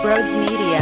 Broads Media.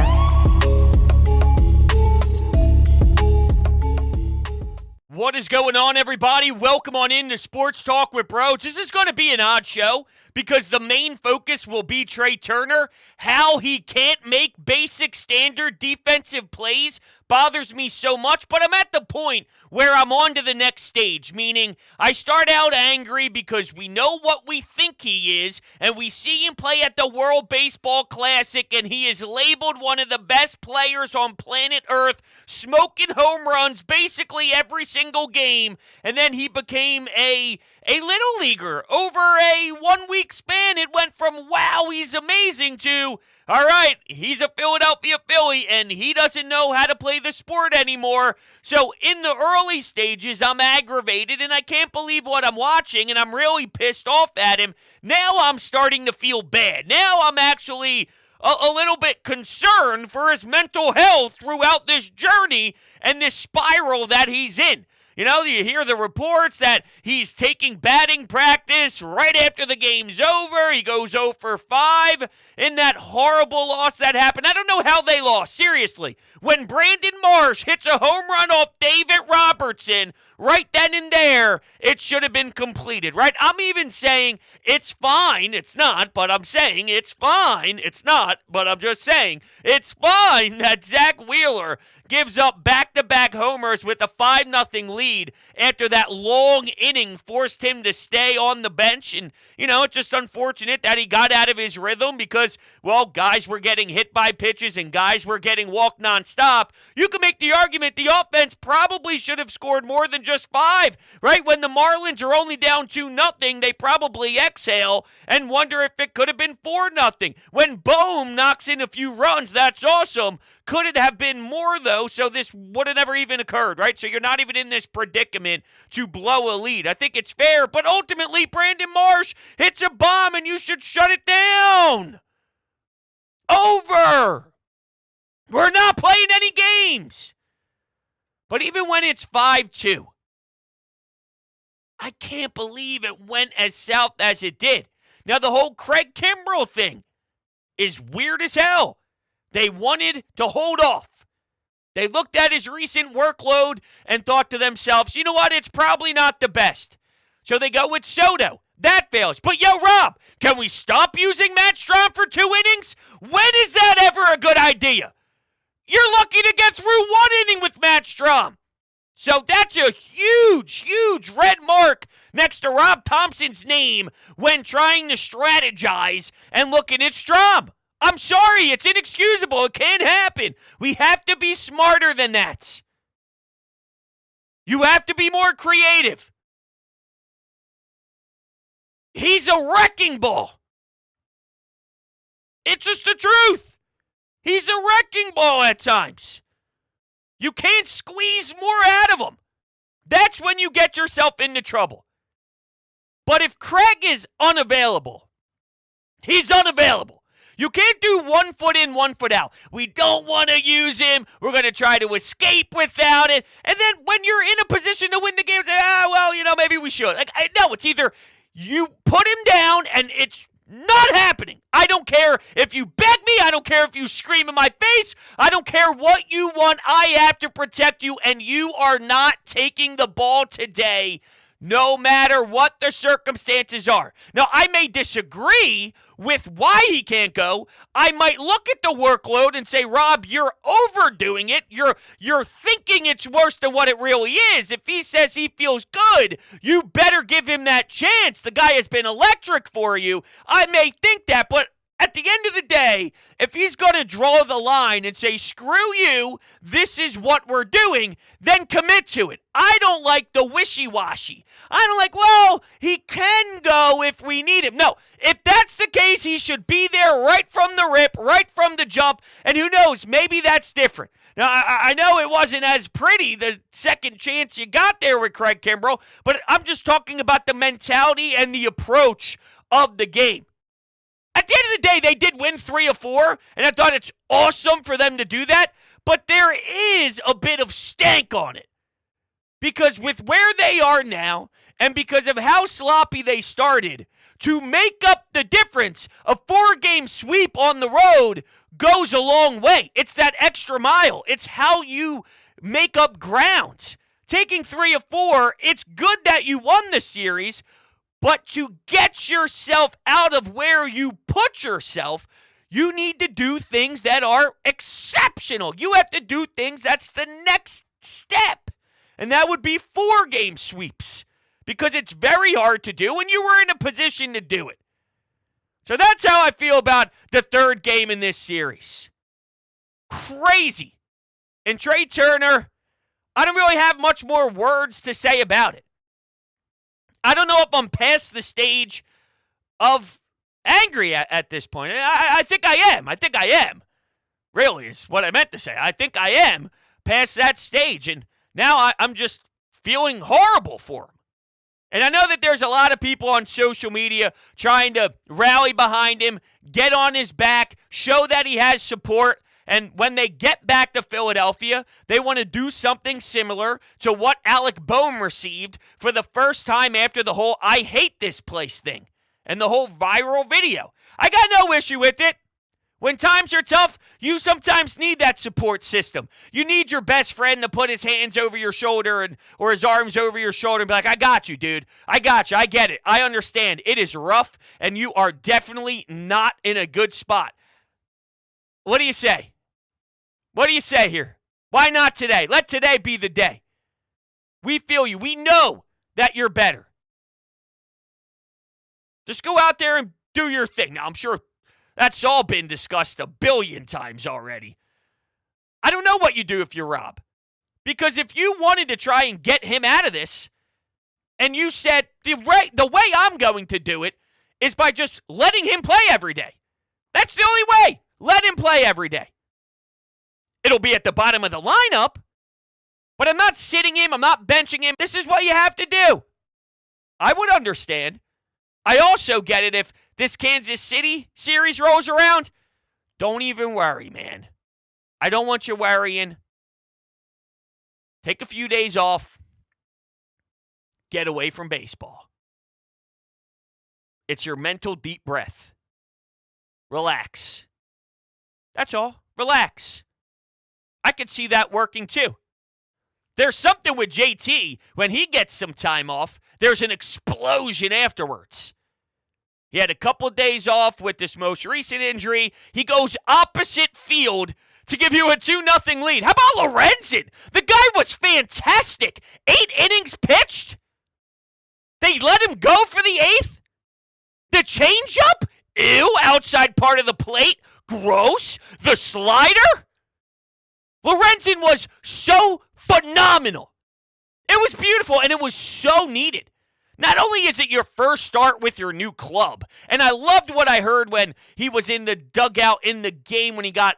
What is going on, everybody? Welcome on into Sports Talk with Bros. This is going to be an odd show because the main focus will be Trey Turner. How he can't make basic standard defensive plays bothers me so much, but I'm at the point where I'm on to the next stage, meaning I start out angry because we know what we think he is, and we see him play at the World Baseball Classic, and he is labeled one of the best players on planet Earth, smoking home runs basically every single game, and then he became a little leaguer. Over a 1 week span, it went from, wow, he's amazing, to, all right, he's a Philadelphia Philly, and he doesn't know how to play the sport anymore. So in the early stages, I'm aggravated, and I can't believe what I'm watching, and I'm really pissed off at him. Now I'm starting to feel bad. Now I'm actually a little bit concerned for his mental health throughout this journey and this spiral that he's in. You know, you hear the reports that he's taking batting practice right after the game's over. He goes 0 for 5 in that horrible loss that happened. I don't know how they lost, seriously. When Brandon Marsh hits a home run off David Robertson, right then and there, it should have been completed, right? I'm even saying it's fine. It's not, but I'm saying it's fine. It's not, but I'm just saying it's fine that Zach Wheeler gives up back-to-back homers with a 5-0 lead after that long inning forced him to stay on the bench. And, you know, it's just unfortunate that he got out of his rhythm because, well, guys were getting hit by pitches and guys were getting walked nonstop. You can make the argument the offense probably should have scored more than just 5, right? When the Marlins are only down 2-0, they probably exhale and wonder if it could have been 4-0. When Bohm knocks in a few runs, that's awesome. Could it have been more, though, so this would have never even occurred, right? So you're not even in this predicament to blow a lead. I think it's fair, but ultimately Brandon Marsh hits a bomb and you should shut it down. Over. We're not playing any games. But even when it's 5-2, I can't believe it went as south as it did. Now, the whole Craig Kimbrell thing is weird as hell. They wanted to hold off. They looked at his recent workload and thought to themselves, you know what, it's probably not the best. So they go with Soto. That fails. But yo, Rob, can we stop using Matt Strahm for 2 innings? When is that ever a good idea? You're lucky to get through 1 inning with Matt Strahm. So that's a huge, huge red mark next to Rob Thompson's name when trying to strategize and looking at Strahm. I'm sorry, it's inexcusable. It can't happen. We have to be smarter than that. You have to be more creative. He's a wrecking ball. It's just the truth. He's a wrecking ball at times. You can't squeeze more out of him. That's when you get yourself into trouble. But if Craig is unavailable, he's unavailable. You can't do 1 foot in, 1 foot out. We don't want to use him. We're going to try to escape without it. And then when you're in a position to win the game, say, well, you know, maybe we should. No, it's either you put him down and it's not happening. I don't care if you beg me. I don't care if you scream in my face. I don't care what you want. I have to protect you, and you are not taking the ball today, no matter what the circumstances are. Now, I may disagree with why he can't go. I might look at the workload and say, Rob, you're overdoing it. You're thinking it's worse than what it really is. If he says he feels good, you better give him that chance. The guy has been electric for you. I may think that, but at the end of the day, if he's going to draw the line and say, screw you, this is what we're doing, then commit to it. I don't like the wishy-washy. I don't like, well, he can go if we need him. No, if that's the case, he should be there right from the rip, right from the jump, and who knows, maybe that's different. Now, I know it wasn't as pretty the second chance you got there with Craig Kimbrell, but I'm just talking about the mentality and the approach of the game. At the end of the day, they did win 3 of 4, and I thought it's awesome for them to do that, but there is a bit of stank on it. Because with where they are now, and because of how sloppy they started, to make up the difference. A 4-game sweep on the road goes a long way. It's that extra mile. It's how you make up ground. Taking 3 of 4, it's good that you won the series, but to get yourself out of where you put yourself, you need to do things that are exceptional. You have to do things that's the next step. And that would be 4-game sweeps, because it's very hard to do, and you were in a position to do it. So that's how I feel about the 3rd game in this series. Crazy. And Trey Turner, I don't really have much more words to say about it. I don't know if I'm past the stage of angry at this point. I think I am. I think I am. Really is what I meant to say. I think I am past that stage. And now I'm just feeling horrible for him. And I know that there's a lot of people on social media trying to rally behind him, get on his back, show that he has support. And when they get back to Philadelphia, they want to do something similar to what Alec Boehm received for the first time after the whole "I hate this place" thing and the whole viral video. I got no issue with it. When times are tough, you sometimes need that support system. You need your best friend to put his hands over your shoulder or his arms over your shoulder and be like, "I got you, dude. I got you. I get it. I understand. It is rough, and you are definitely not in a good spot." What do you say? What do you say here? Why not today? Let today be the day. We feel you. We know that you're better. Just go out there and do your thing. Now, I'm sure that's all been discussed a billion times already. I don't know what you do if you're Rob. Because if you wanted to try and get him out of this, and you said, the way I'm going to do it is by just letting him play every day. That's the only way. Let him play every day. It'll be at the bottom of the lineup, but I'm not sitting him. I'm not benching him. This is what you have to do. I would understand. I also get it if this Kansas City series rolls around. Don't even worry, man. I don't want you worrying. Take a few days off. Get away from baseball. It's your mental deep breath. Relax. That's all. Relax. I could see that working too. There's something with JT. When he gets some time off, there's an explosion afterwards. He had a couple of days off with this most recent injury. He goes opposite field to give you a 2-0 lead. How about Lorenzen? The guy was fantastic. 8 innings pitched. They let him go for the 8th? The changeup? Ew, outside part of the plate. Gross. The slider? Lorenzen was so phenomenal. It was beautiful, and it was so needed. Not only is it your first start with your new club, and I loved what I heard when he was in the dugout in the game when he got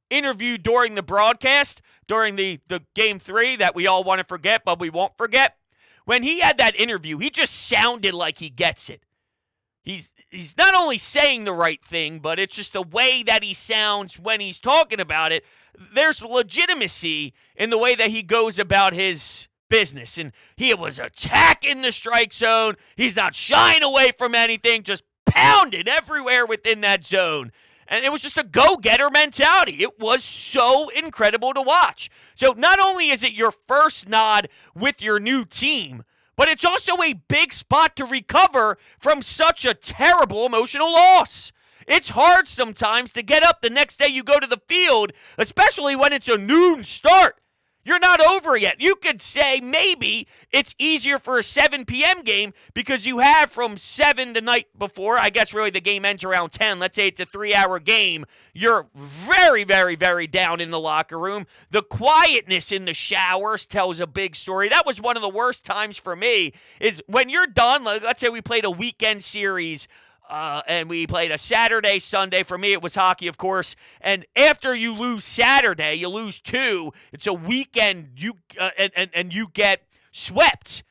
interviewed during the broadcast, during the Game 3 that we all want to forget, but we won't forget. When he had that interview, he just sounded like he gets it. He's not only saying the right thing, but it's just the way that he sounds when he's talking about it. There's legitimacy in the way that he goes about his business. And he was attacking the strike zone. He's not shying away from anything, just pounding everywhere within that zone. And it was just a go-getter mentality. It was so incredible to watch. So not only is it your first nod with your new team, but it's also a big spot to recover from such a terrible emotional loss. It's hard sometimes to get up the next day you go to the field, especially when it's a noon start. You're not over yet. You could say maybe it's easier for a 7 p.m. game because you have from 7 the night before. I guess really the game ends around 10. Let's say it's a 3-hour game. You're very, very, very down in the locker room. The quietness in the showers tells a big story. That was one of the worst times for me is when you're done. Let's say we played a weekend series. And we played a Saturday, Sunday. For me, it was hockey, of course. And after you lose Saturday, you lose 2. It's a weekend. And you get swept.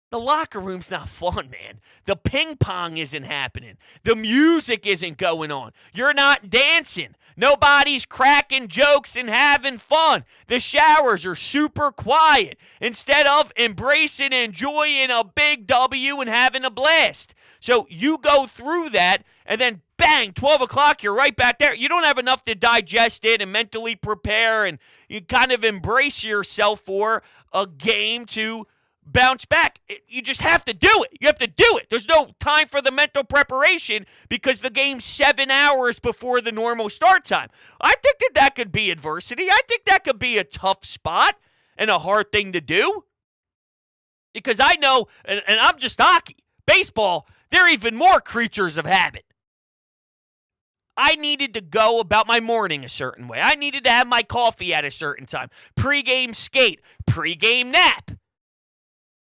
The locker room's not fun, man. The ping pong isn't happening. The music isn't going on. You're not dancing. Nobody's cracking jokes and having fun. The showers are super quiet instead of embracing, enjoying a big W and having a blast. So you go through that, and then bang, 12 o'clock, you're right back there. You don't have enough to digest it and mentally prepare, and you kind of embrace yourself for a game to bounce back. You just have to do it. You have to do it. There's no time for the mental preparation because the game's 7 hours before the normal start time. I think that could be adversity. I think that could be a tough spot and a hard thing to do. Because I know, and I'm just hockey, baseball, they're even more creatures of habit. I needed to go about my morning a certain way. I needed to have my coffee at a certain time. Pre-game skate, pre-game nap.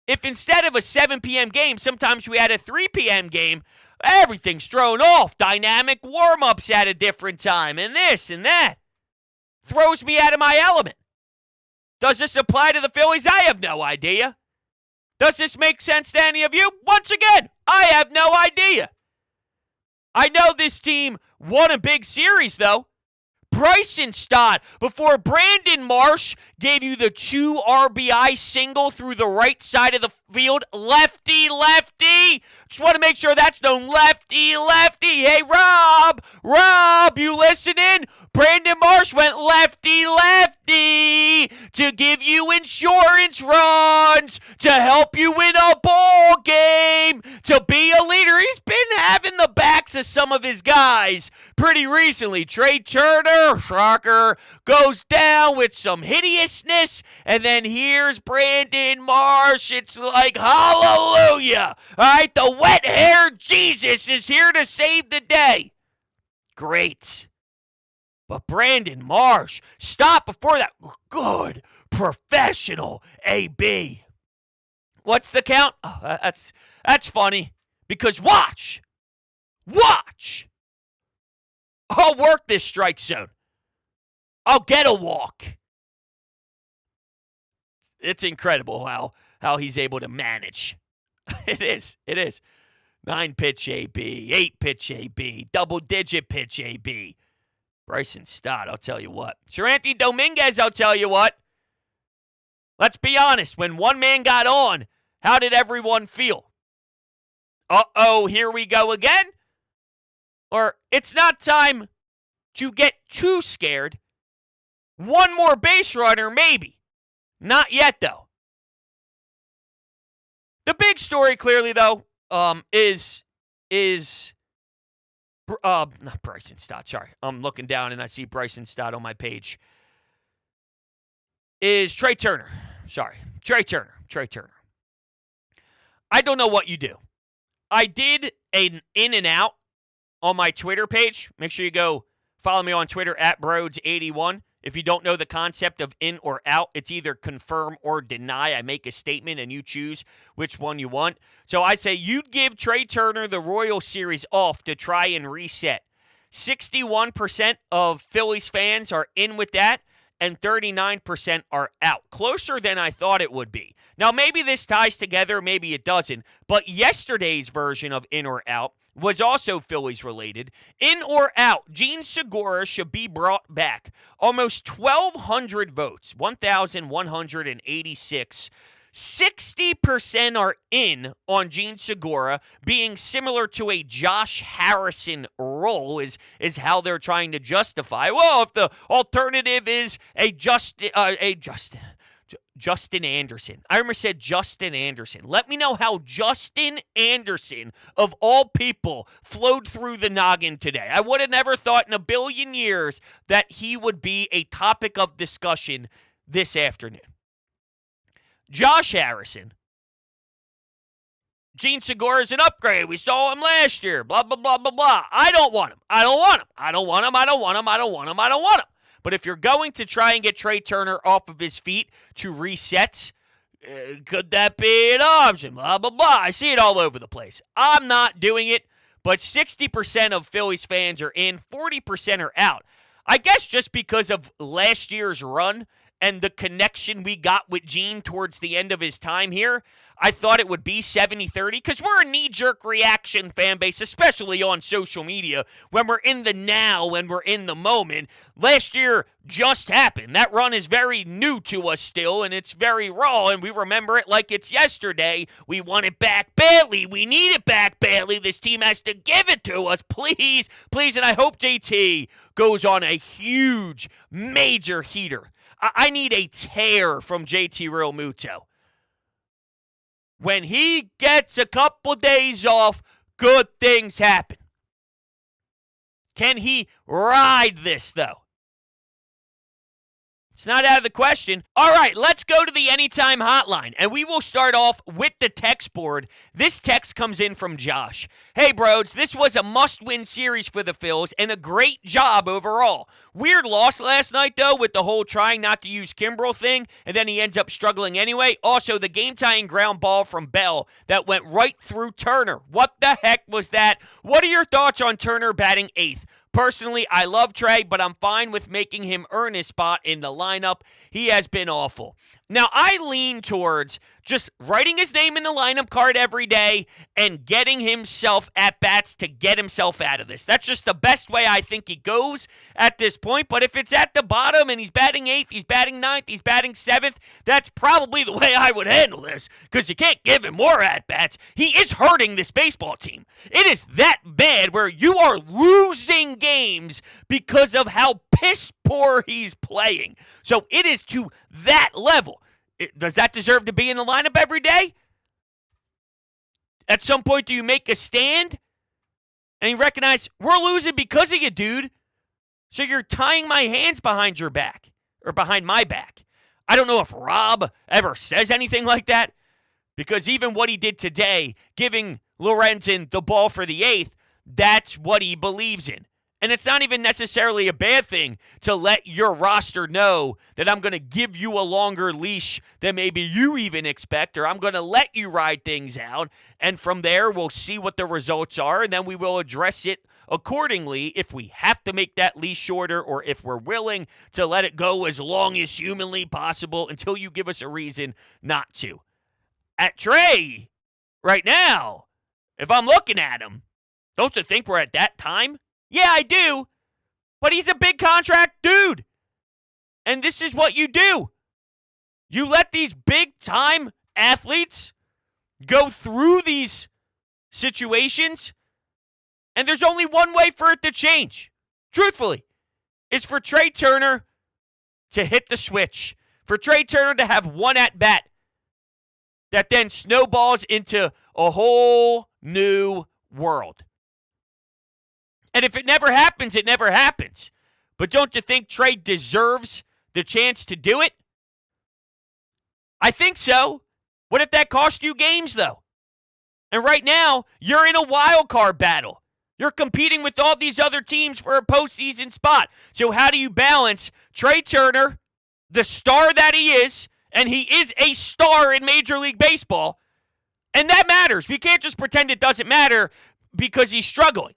If instead of a 7 p.m. game, sometimes we had a 3 p.m. game, everything's thrown off. Dynamic warm-ups at a different time, and this and that. Throws me out of my element. Does this apply to the Phillies? I have no idea. Does this make sense to any of you? Once again, I have no idea. I know this team won a big series, though. Bryson Stott, before Brandon Marsh gave you the 2 RBI single through the right side of the field. Lefty, lefty. Just want to make sure that's known. Lefty, lefty. Hey, Rob, you listening? Brandon Marsh went lefty, lefty to give you insurance runs, to help you win a ball game, to be a leader. He's been having the backs of some of his guys pretty recently. Trey Turner, shocker, goes down with some hideousness, and then here's Brandon Marsh. It's like hallelujah. All right, the wet-haired Jesus is here to save the day. Great. But Brandon Marsh, stop before that. Good, professional AB. What's the count? Oh, that's funny. Because watch. I'll work this strike zone. I'll get a walk. It's incredible how he's able to manage. It is. 9-pitch AB, 8-pitch AB, double-digit pitch AB. Bryson Stott, I'll tell you what. Seranthony Dominguez, I'll tell you what. Let's be honest. When one man got on, how did everyone feel? Uh-oh, here we go again? Or it's not time to get too scared. One more base runner, maybe. Not yet, though. The big story, clearly, though, is not Bryson Stott, sorry. I'm looking down and I see Bryson Stott on my page. Is Trey Turner. Sorry. Trey Turner. I don't know what you do. I did an in and out on my Twitter page. Make sure you go follow me on Twitter at Broads81. If you don't know the concept of in or out, it's either confirm or deny. I make a statement and you choose which one you want. So I say you'd give Trey Turner the Royal Series off to try and reset. 61% of Phillies fans are in with that, and 39% are out. Closer than I thought it would be. Now, maybe this ties together, maybe it doesn't, but yesterday's version of in or out was also Phillies related. In or out, Gene Segura should be brought back. Almost 1,200 votes, 1,186. 60% are in on Gene Segura, being similar to a Josh Harrison role is how they're trying to justify. Well, if the alternative is a Justin Anderson. I almost said Justin Anderson. Let me know how Justin Anderson, of all people, flowed through the noggin today. I would have never thought in a billion years that he would be a topic of discussion this afternoon. Josh Harrison. Gene Segura is an upgrade. We saw him last year. Blah, blah, blah, blah, blah. I don't want him. But if you're going to try and get Trey Turner off of his feet to reset, could that be an option? Blah, blah, blah. I see it all over the place. I'm not doing it, but 60% of Phillies fans are in, 40% are out. I guess just because of last year's run and the connection we got with Gene towards the end of his time here, I thought it would be 70-30 because we're a knee-jerk reaction fan base, especially on social media when we're in the now, when we're in the moment. Last year just happened. That run is very new to us still, and it's very raw, and we remember it like it's yesterday. We want it back badly. We need it back badly. This team has to give it to us. Please, please, and I hope JT goes on a huge, major heater. I need a tear from JT Realmuto. When he gets a couple days off, good things happen. Can he ride this, though? It's not out of the question. All right, let's go to the Anytime Hotline, and we will start off with the text board. This text comes in from Josh. Hey, bros, this was a must-win series for the Phils, and a great job overall. Weird loss last night, though, with the whole trying not to use Kimbrel thing, and then he ends up struggling anyway. Also, the game-tying ground ball from Bell that went right through Turner. What the heck was that? What are your thoughts on Turner batting eighth? Personally, I love Trey, but I'm fine with making him earn his spot in the lineup. He has been awful. Now, I lean towards just writing his name in the lineup card every day and getting himself at-bats to get himself out of this. That's just the best way I think he goes at this point. But if it's at the bottom and he's batting eighth, he's batting ninth, he's batting seventh, that's probably the way I would handle this because you can't give him more at-bats. He is hurting this baseball team. It is that bad where you are losing games because of how piss poor he's playing. So it is to that level. Does that deserve to be in the lineup every day? At some point, do you make a stand and you recognize we're losing because of you, dude? So you're tying my hands behind your back or behind my back. I don't know if Rob ever says anything like that because even what he did today, giving Lorenzen the ball for the eighth, that's what he believes in. And it's not even necessarily a bad thing to let your roster know that I'm going to give you a longer leash than maybe you even expect, or I'm going to let you ride things out. And from there, we'll see what the results are, and then we will address it accordingly if we have to make that leash shorter or if we're willing to let it go as long as humanly possible until you give us a reason not to. At Trey, right now, if I'm looking at him, don't you think we're at that time? Yeah, I do. But he's a big contract dude. And this is what you do. You let these big-time athletes go through these situations, and there's only one way for it to change. Truthfully, it's for Trey Turner to hit the switch. For Trey Turner to have one at-bat that then snowballs into a whole new world. And if it never happens, it never happens. But don't you think Trey deserves the chance to do it? I think so. What if that cost you games, though? And right now, you're in a wild card battle. You're competing with all these other teams for a postseason spot. So how do you balance Trey Turner, the star that he is, and he is a star in Major League Baseball, and that matters. We can't just pretend it doesn't matter because he's struggling.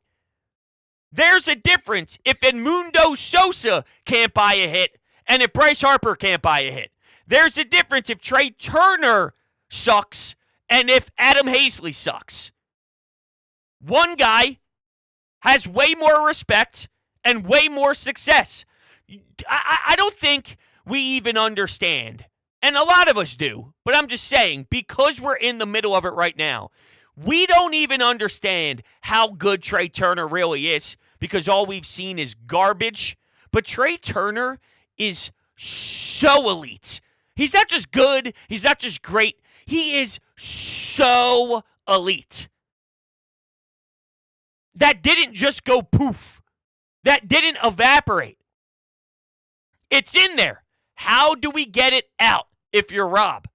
There's a difference if Edmundo Sosa can't buy a hit and if Bryce Harper can't buy a hit. There's a difference if Trey Turner sucks and if Adam Hazley sucks. One guy has way more respect and way more success. I don't think we even understand, and a lot of us do, but I'm just saying, because we're in the middle of it right now, we don't even understand how good Trey Turner really is because all we've seen is garbage. But Trey Turner is so elite. He's not just good. He's not just great. He is so elite. That didn't just go poof. That didn't evaporate. It's in there. How do we get it out if you're Rob?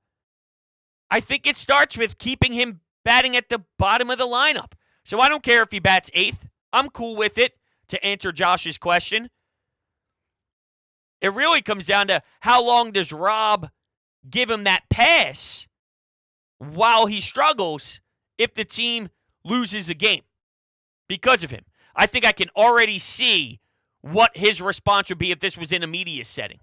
I think it starts with keeping him batting at the bottom of the lineup. So I don't care if he bats eighth. I'm cool with it, to answer Josh's question. It really comes down to how long does Rob give him that pass while he struggles if the team loses a game because of him. I think I can already see what his response would be if this was in a media setting.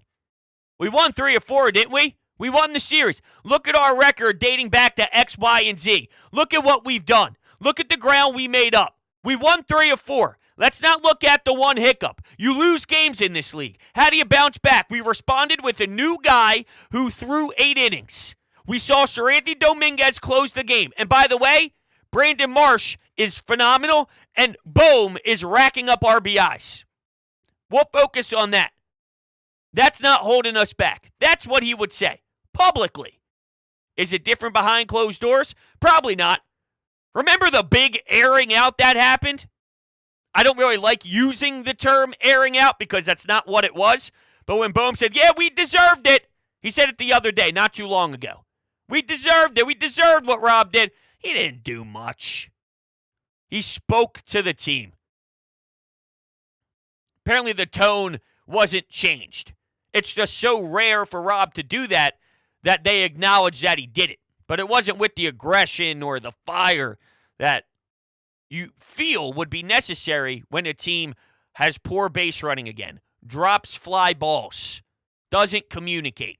We won 3 or 4, didn't we? We won the series. Look at our record dating back to X, Y, and Z. Look at what we've done. Look at the ground we made up. We won 3 of 4. Let's not look at the one hiccup. You lose games in this league. How do you bounce back? We responded with a new guy who threw 8 innings. We saw Seranthony Dominguez close the game. And by the way, Brandon Marsh is phenomenal, and Bohm is racking up RBIs. We'll focus on that. That's not holding us back. That's what he would say, publicly. Is it different behind closed doors? Probably not. Remember the big airing out that happened? I don't really like using the term airing out because that's not what it was. But when Bohm said, yeah, we deserved it, he said it the other day, not too long ago. We deserved it. We deserved what Rob did. He didn't do much. He spoke to the team. Apparently the tone wasn't changed. It's just so rare for Rob to do that they acknowledge that he did it. But it wasn't with the aggression or the fire that you feel would be necessary when a team has poor base running again, drops fly balls, doesn't communicate.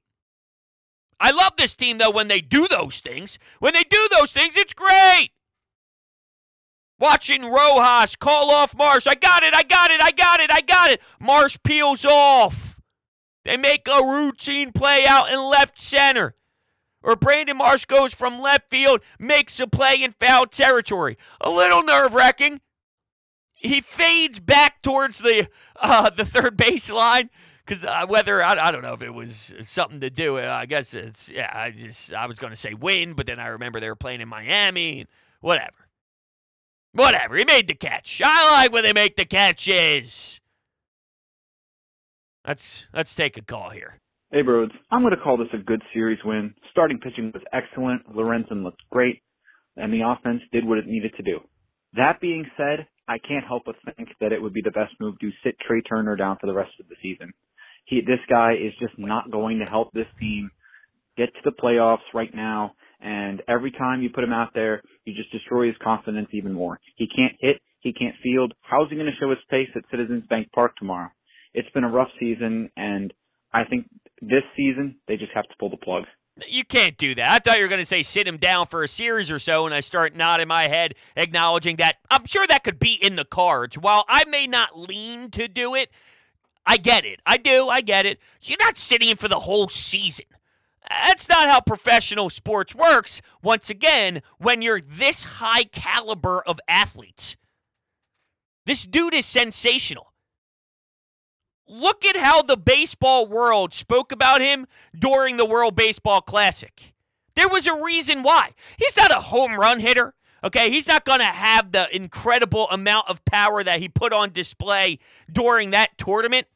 I love this team, though, when they do those things. When they do those things, it's great. Watching Rojas call off Marsh. I got it. Marsh peels off. They make a routine play out in left center. Or Brandon Marsh goes from left field, makes a play in foul territory. A little nerve-wracking. He fades back towards the third baseline. Because whether, I don't know if it was something to do. I guess it's, I was going to say win, but then I remember they were playing in Miami. Whatever. He made the catch. I like when they make the catches. Let's take a call here. Hey, Broads. I'm going to call this a good series win. Starting pitching was excellent. Lorenzen looked great, and the offense did what it needed to do. That being said, I can't help but think that it would be the best move to sit Trey Turner down for the rest of the season. This guy is just not going to help this team get to the playoffs right now, and every time you put him out there, you just destroy his confidence even more. He can't hit. He can't field. How's he going to show his pace at Citizens Bank Park tomorrow? It's been a rough season, and I think this season they just have to pull the plug. You can't do that. I thought you were going to say sit him down for a series or so, and I start nodding my head, acknowledging that I'm sure that could be in the cards. While I may not lean to do it, I get it. I get it. You're not sitting him for the whole season. That's not how professional sports works, once again, when you're this high caliber of athletes. This dude is sensational. Look at how the baseball world spoke about him during the World Baseball Classic. There was a reason why. He's not a home run hitter, okay? He's not going to have the incredible amount of power that he put on display during that tournament.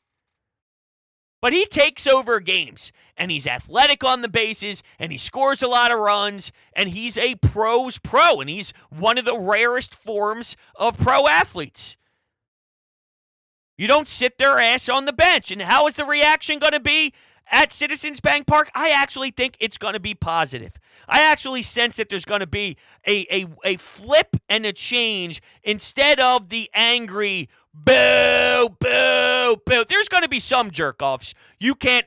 But he takes over games, and he's athletic on the bases, and he scores a lot of runs, and he's a pro's pro, and he's one of the rarest forms of pro athletes. You don't sit their ass on the bench. And how is the reaction going to be at Citizens Bank Park? I actually think it's going to be positive. I actually sense that there's going to be a flip and a change instead of the angry boo, boo, boo. There's going to be some jerk-offs. You can't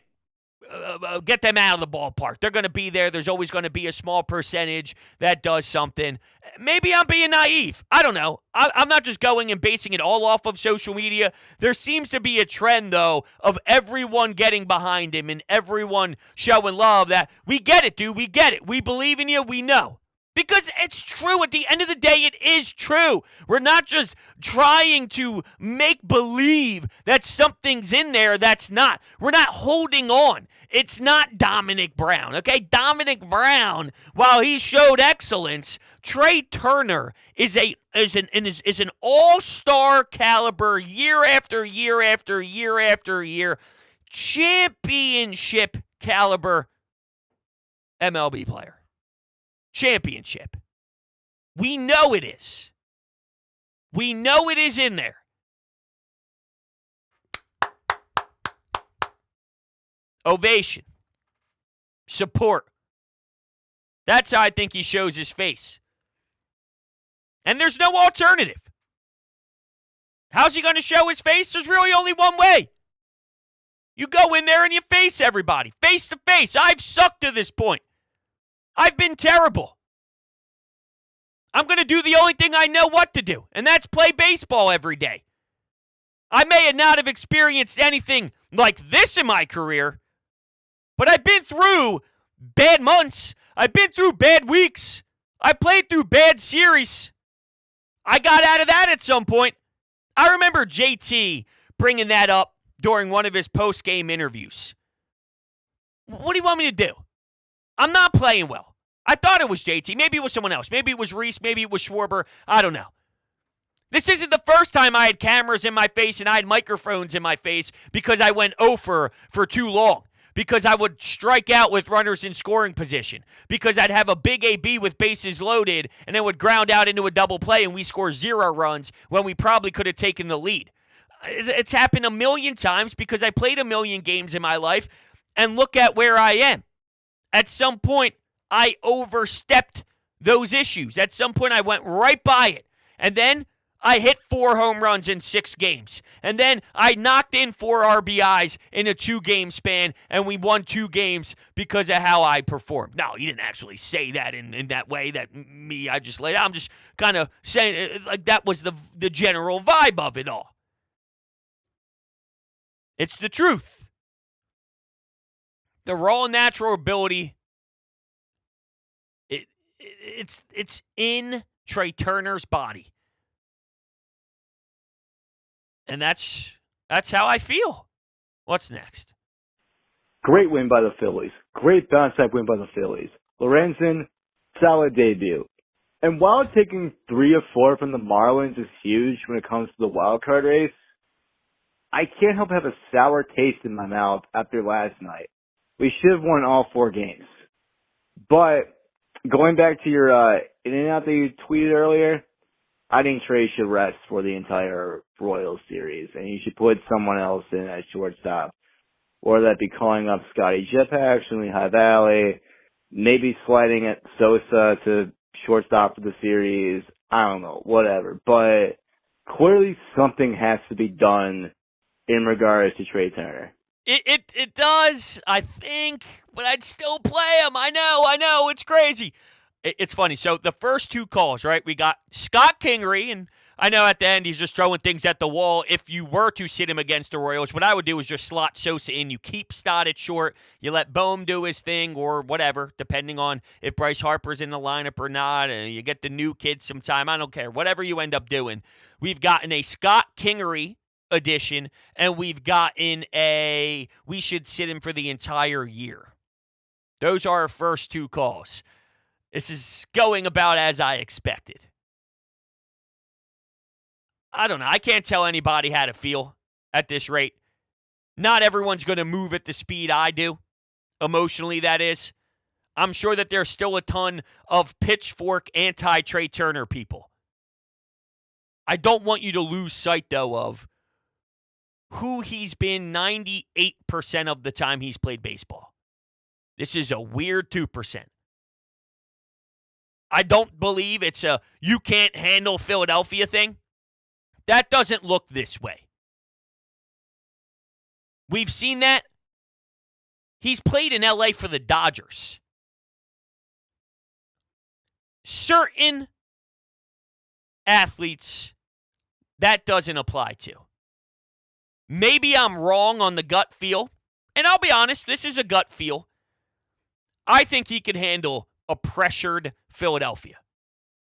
get them out of the ballpark. They're going to be there. There's always going to be a small percentage that does something. Maybe I'm being naive. I don't know. I'm not just going and basing it all off of social media. There seems to be a trend, though, of everyone getting behind him and everyone showing love that we get it, dude. We get it. We believe in you. We know. Because it's true. At the end of the day, it is true. We're not just trying to make believe that something's in there that's not. We're not holding on. It's not Dominic Brown, okay? Dominic Brown, while he showed excellence, Trey Turner is an all-star caliber year after year after year after year, championship caliber MLB player. Championship. We know it is. We know it is in there. Ovation. Support. That's how I think he shows his face. And there's no alternative. How's he going to show his face? There's really only one way. You go in there and you face everybody, face to face. I've sucked to this point. I've been terrible. I'm going to do the only thing I know what to do, and that's play baseball every day. I may not have experienced anything like this in my career, but I've been through bad months. I've been through bad weeks. I played through bad series. I got out of that at some point. I remember JT bringing that up during one of his post-game interviews. What do you want me to do? I'm not playing well. I thought it was JT. Maybe it was someone else. Maybe it was Reese. Maybe it was Schwarber. I don't know. This isn't the first time I had cameras in my face and I had microphones in my face because I went over for too long. Because I would strike out with runners in scoring position. Because I'd have a big AB with bases loaded and then would ground out into a double play and we score 0 runs when we probably could have taken the lead. It's happened a million times because I played a million games in my life, and look at where I am. At some point, I overstepped those issues. At some point, I went right by it. And then I hit 4 home runs in 6 games. And then I knocked in 4 RBIs in a 2-game span, and we won 2 games because of how I performed. No, he didn't actually say that in that way that I just laid out. I'm just kind of saying like that was the general vibe of it all. It's the truth. The raw natural ability, it's in Trey Turner's body. And that's how I feel. What's next? Great win by the Phillies. Great bounce-back win by the Phillies. Lorenzen, solid debut. And while taking 3 of 4 from the Marlins is huge when it comes to the wild card race, I can't help have a sour taste in my mouth after last night. We should have won all 4 games. But going back to your in and out that you tweeted earlier, I think Trey should rest for the entire Royals series, and you should put someone else in at shortstop. Or that be calling up Scotty Jetpack, Lehigh Valley, maybe sliding at Sosa to shortstop for the series. I don't know, whatever. But clearly something has to be done in regards to Trey Turner. It does, I think, but I'd still play him. I know, it's crazy. It's funny. So the first 2 calls, right, we got Scott Kingery, and I know at the end he's just throwing things at the wall. If you were to sit him against the Royals, what I would do is just slot Sosa in. You keep Stott at short. You let Bohm do his thing or whatever, depending on if Bryce Harper's in the lineup or not. And you get the new kid some time. I don't care. Whatever you end up doing. We've gotten a Scott Kingery edition, and we've gotten we should sit him for the entire year. Those are our first 2 calls. This is going about as I expected. I don't know. I can't tell anybody how to feel at this rate. Not everyone's going to move at the speed I do. Emotionally, that is. I'm sure that there's still a ton of pitchfork anti-Trey Turner people. I don't want you to lose sight, though, of who he's been 98% of the time he's played baseball. This is a weird 2%. I don't believe it's a you can't handle Philadelphia thing. That doesn't look this way. We've seen that. He's played in LA for the Dodgers. Certain athletes, that doesn't apply to. Maybe I'm wrong on the gut feel. And I'll be honest, this is a gut feel. I think he could handle a pressured Philadelphia.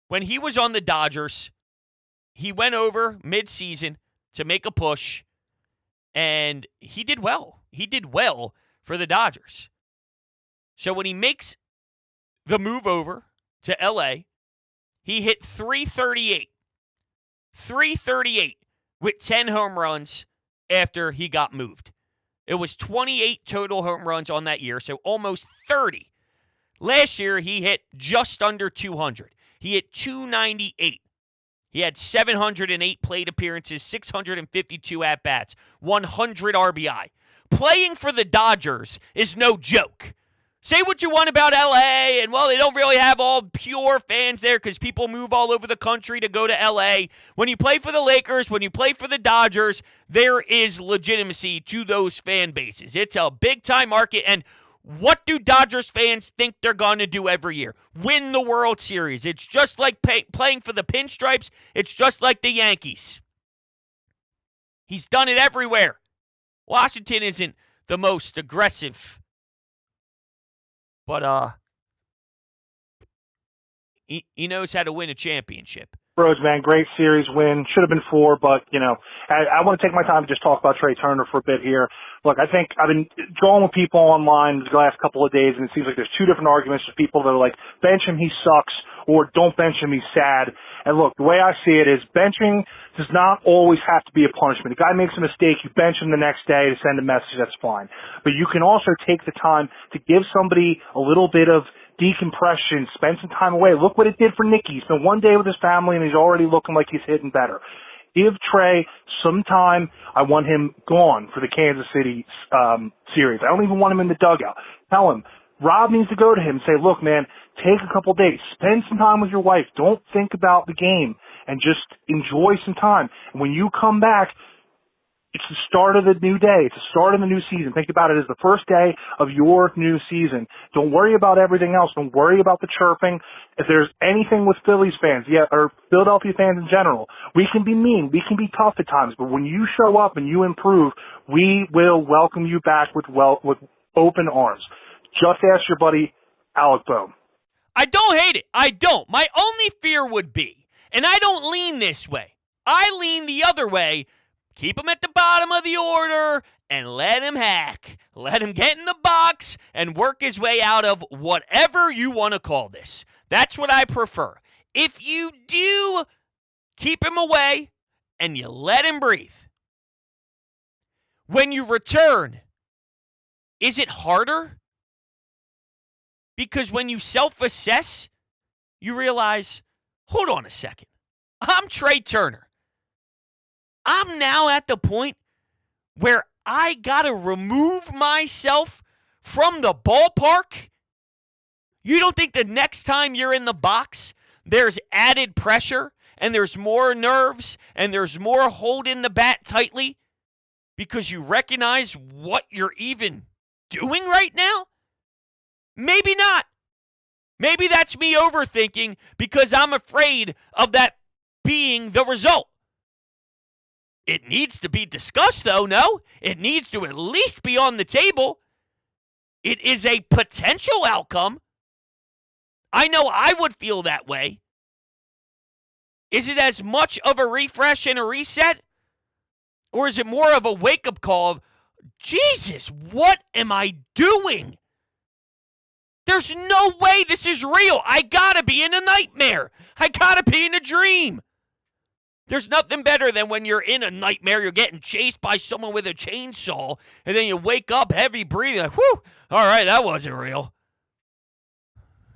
When he was on the Dodgers, he went over midseason to make a push, and he did well. He did well for the Dodgers. So when he makes the move over to LA, he hit 338. 338 with 10 home runs after he got moved. It was 28 total home runs on that year, so almost 30. Last year, he hit just under 200. He hit 298. He had 708 plate appearances, 652 at-bats, 100 RBI. Playing for the Dodgers is no joke. Say what you want about LA, and well, they don't really have all pure fans there because people move all over the country to go to LA. When you play for the Lakers, when you play for the Dodgers, there is legitimacy to those fan bases. It's a big-time market, and what do Dodgers fans think they're going to do every year? Win the World Series. It's just like playing for the Pinstripes. It's just like the Yankees. He's done it everywhere. Washington isn't the most aggressive, but he knows how to win a championship. Bros, man, great series win. Should have been 4, but, I want to take my time to just talk about Trey Turner for a bit here. Look, I think I've been going with people online the last couple of days, and it seems like there's 2 different arguments for people that are like, bench him, he sucks, or don't bench him, he's sad. And look, the way I see it is benching does not always have to be a punishment. A guy makes a mistake, you bench him the next day to send a message, that's fine. But you can also take the time to give somebody a little bit of decompression, spend some time away. Look what it did for Nicky. He spent 1 day with his family, and he's already looking like he's hitting better. Give Trey some time. I want him gone for the Kansas City series. I don't even want him in the dugout. Tell him, Rob needs to go to him and say, look, man, take a couple days. Spend some time with your wife. Don't think about the game and just enjoy some time. And when you come back, it's the start of the new day. It's the start of the new season. Think about it as the first day of your new season. Don't worry about everything else. Don't worry about the chirping. If there's anything with Phillies fans, or Philadelphia fans in general, we can be mean. We can be tough at times. But when you show up and you improve, we will welcome you back with open arms. Just ask your buddy, Alec Bohm. I don't hate it. I don't. My only fear would be, and I don't lean this way, I lean the other way. Keep him at the bottom of the order and let him hack. Let him get in the box and work his way out of whatever you want to call this. That's what I prefer. If you do keep him away and you let him breathe, when you return, is it harder? Because when you self-assess, you realize, hold on a second. I'm Trey Turner. I'm now at the point where I got to remove myself from the ballpark. You don't think the next time you're in the box, there's added pressure and there's more nerves and there's more holding the bat tightly because you recognize what you're even doing right now? Maybe not. Maybe that's me overthinking because I'm afraid of that being the result. It needs to be discussed, though, no? It needs to at least be on the table. It is a potential outcome. I know I would feel that way. Is it as much of a refresh and a reset? Or is it more of a wake-up call of, Jesus, what am I doing? There's no way this is real. I gotta be in a nightmare. I gotta be in a dream. There's nothing better than when you're in a nightmare, you're getting chased by someone with a chainsaw, and then you wake up heavy breathing, like, whew, all right, that wasn't real.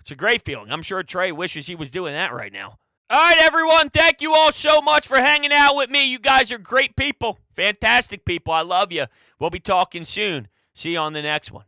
It's a great feeling. I'm sure Trey wishes he was doing that right now. All right, everyone, thank you all so much for hanging out with me. You guys are great people, fantastic people. I love you. We'll be talking soon. See you on the next one.